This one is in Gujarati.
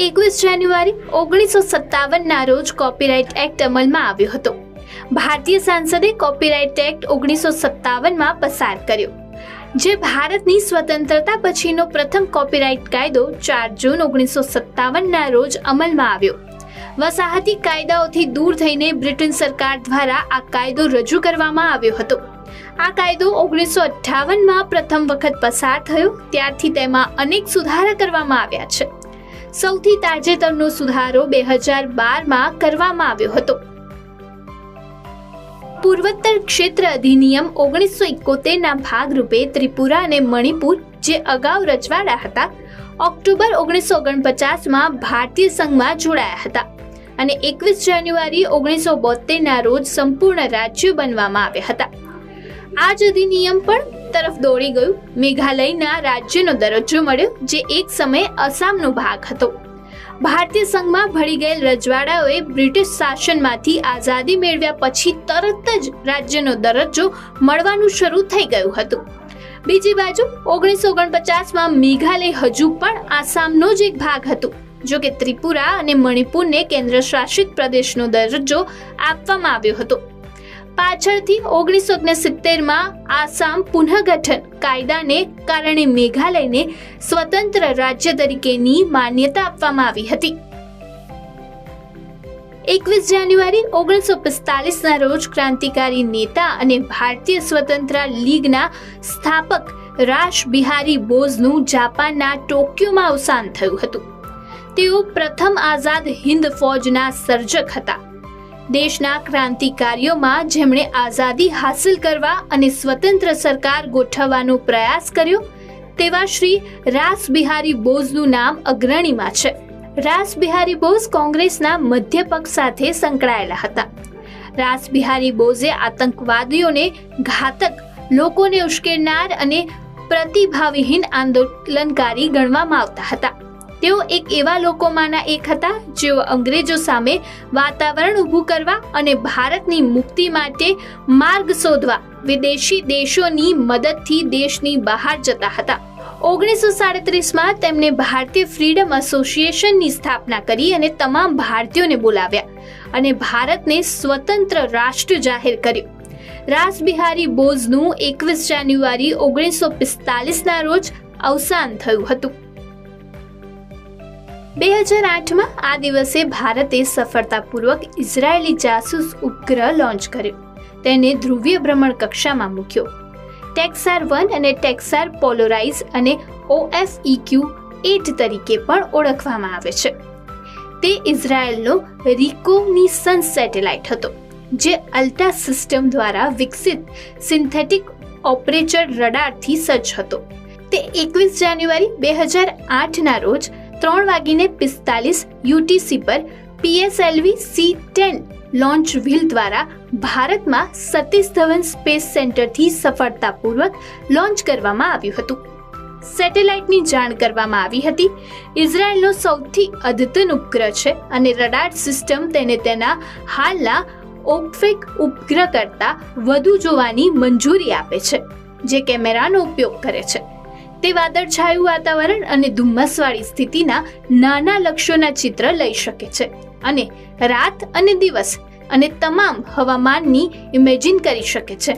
21 જાન્યુઆરી 1957ના રોજ કોપીરાઇટ એક્ટ અમલમાં આવ્યો હતો. ભારતીય સાંસદે કોપીરાઇટ એક્ટ 1957માં પસાર કર્યો, જે ભારતની સ્વતંત્રતા પછીનો પ્રથમ કોપીરાઇટ કાયદો 4 જૂન 1957ના રોજ અમલમાં આવ્યો. વસાહતી કાયદાઓથી દૂર થઈને બ્રિટન સરકાર દ્વારા આ કાયદો રજૂ કરવામાં આવ્યો હતો. આ કાયદો 1958માં પ્રથમ વખત પસાર થયો. ત્યારથી તેમાં અનેક સુધારા કરવામાં આવ્યા છે. સૌથી તાજેતરનો સુધારો 2012માં કરવામાં આવ્યો હતો. પૂર્વોત્તર ક્ષેત્ર અધિનિયમ 1971ના ભાગરૂપે ત્રિપુરા અને મણિપુર, જે અગાઉ રજવાડા હતા, ઓક્ટોબર 1949માં ભારતીય સંઘમાં જોડાયા હતા અને 21 જાન્યુઆરી 1972ના રોજ સંપૂર્ણ રાજ્યો બનવામાં આવ્યા હતા. આ જ અધિનિયમ પણ તરફ દોડી ગયું. મેઘાલયના રાજ્યનો દરજ્જો મળ્યો, જે એક સમયે આસામનો ભાગ હતો. ભારતીય સંઘમાં ભળી ગયેલ રજવાડાઓએ બ્રિટિશ શાસનમાંથી આઝાદી મેળવ્યા પછી તરત જ રાજ્યનો દરજ્જો મળવાનું શરૂ થઈ ગયું હતું. બીજી બાજુ 1949માં મેઘાલય હજુ પણ આસામનો જ એક ભાગ હતું. જો કે ત્રિપુરા અને મણિપુરને કેન્દ્ર શાસિત પ્રદેશનો દરજ્જો આપવામાં આવ્યો હતો. પાછળથી 1969માં આસામ પુનઃગઠન કાયદાને કારણે મેઘાલયને સ્વતંત્ર રાજ્ય તરીકેની માન્યતા આપવામાં આવી હતી. 21 જાન્યુઆરી 1945ના રોજ ક્રાંતિકારી નેતા અને ભારતીય સ્વતંત્રતા લીગના સ્થાપક રાસ બિહારી બોઝનું જાપાનના ટોક્યોમાં અવસાન થયું હતું. તેઓ પ્રથમ આઝાદ હિન્દ ફૌજના સર્જક હતા. દેશના ક્રાંતિકારીઓમાં જેમણે આઝાદી હાંસલ કરવા અને સ્વતંત્ર સરકાર ગોઠવવાનો પ્રયાસ કર્યો, તેવા શ્રી રાસ બિહારી બોઝનું નામ અગ્રણીમાં છે. રાસ બિહારી બોઝ કોંગ્રેસના મધ્ય પક્ષ સાથે સંકળાયેલા હતા. રાસ બિહારી બોઝે આતંકવાદીઓને ઘાતક, લોકોને ઉશ્કેરનાર અને પ્રતિભાવહીન આંદોલનકારી ગણવામાં આવતા હતા. તેઓ એક એવા લોકોમાંના એક હતા જેઓ અંગ્રેજો સામે વાતાવરણ ઊભું કરવા અને ભારતની મુક્તિ માટે માર્ગ શોધવા વિદેશી દેશોની મદદથી દેશની બહાર જતા હતા. 1937માં તેમણે ભારતીય ફ્રીડમ એસોસિએશનની સ્થાપના કરી અને તમામ ભારતીયોને બોલાવ્યા અને ભારતને સ્વતંત્ર રાષ્ટ્ર જાહેર કર્યું. રાસ બિહારી બોઝનું 21 જાન્યુઆરી 1945ના રોજ અવસાન થયું હતું. 2008માં આ દિવસે ભારતે સફળતાપૂર્વક ઇઝરાયેલી જાસૂસ ઉપગ્રહ લોન્ચ કર્યો. તેને ધ્રુવીય ભ્રમણ કક્ષામાં મૂક્યો. ટેક્સાર 1 અને ટેક્સાર પોલોરાઇઝ અને OFEQ-8 તરીકે પણ ઓળખવામાં આવે છે. તે ઇઝરાયેલનો રિકોનિસન્સ સેટેલાઇટ હતો, જે અલ્ટા સિસ્ટમ દ્વારા વિકસિત સિન્થેટિક ઓપરેચર રડારથી સજ્જ હતો. તે 21 જાન્યુઆરી 2008ના રોજ 3:45 UTC પર PSLV C-10 લોન્ચ વ્હીલ દ્વારા ભારતમાં સતીશ ધવન સ્પેસ સેન્ટરથી સફળતાપૂર્વક લોન્ચ કરવામાં આવ્યું હતું. સેટેલાઇટની જાણ કરવામાં આવી હતી. ઇઝરાયેલનો સૌથી અદ્યતન ઉપગ્રહ છે અને રડાર સિસ્ટમ તેને તેના હાલના ઓપફેક ઉપગ્રહ કરતાં વધુ જોવાની મંજૂરી આપે છે, જે કેમેરાનો ઉપયોગ કરે છે. તે વાદળછાયું વાતાવરણ અને ધુમ્મસવાળી સ્થિતિના નાના લક્ષ્યોના ચિત્ર લઈ શકે છે અને રાત અને દિવસ અને તમામ હવામાનની ઇમેજિન કરી શકે છે.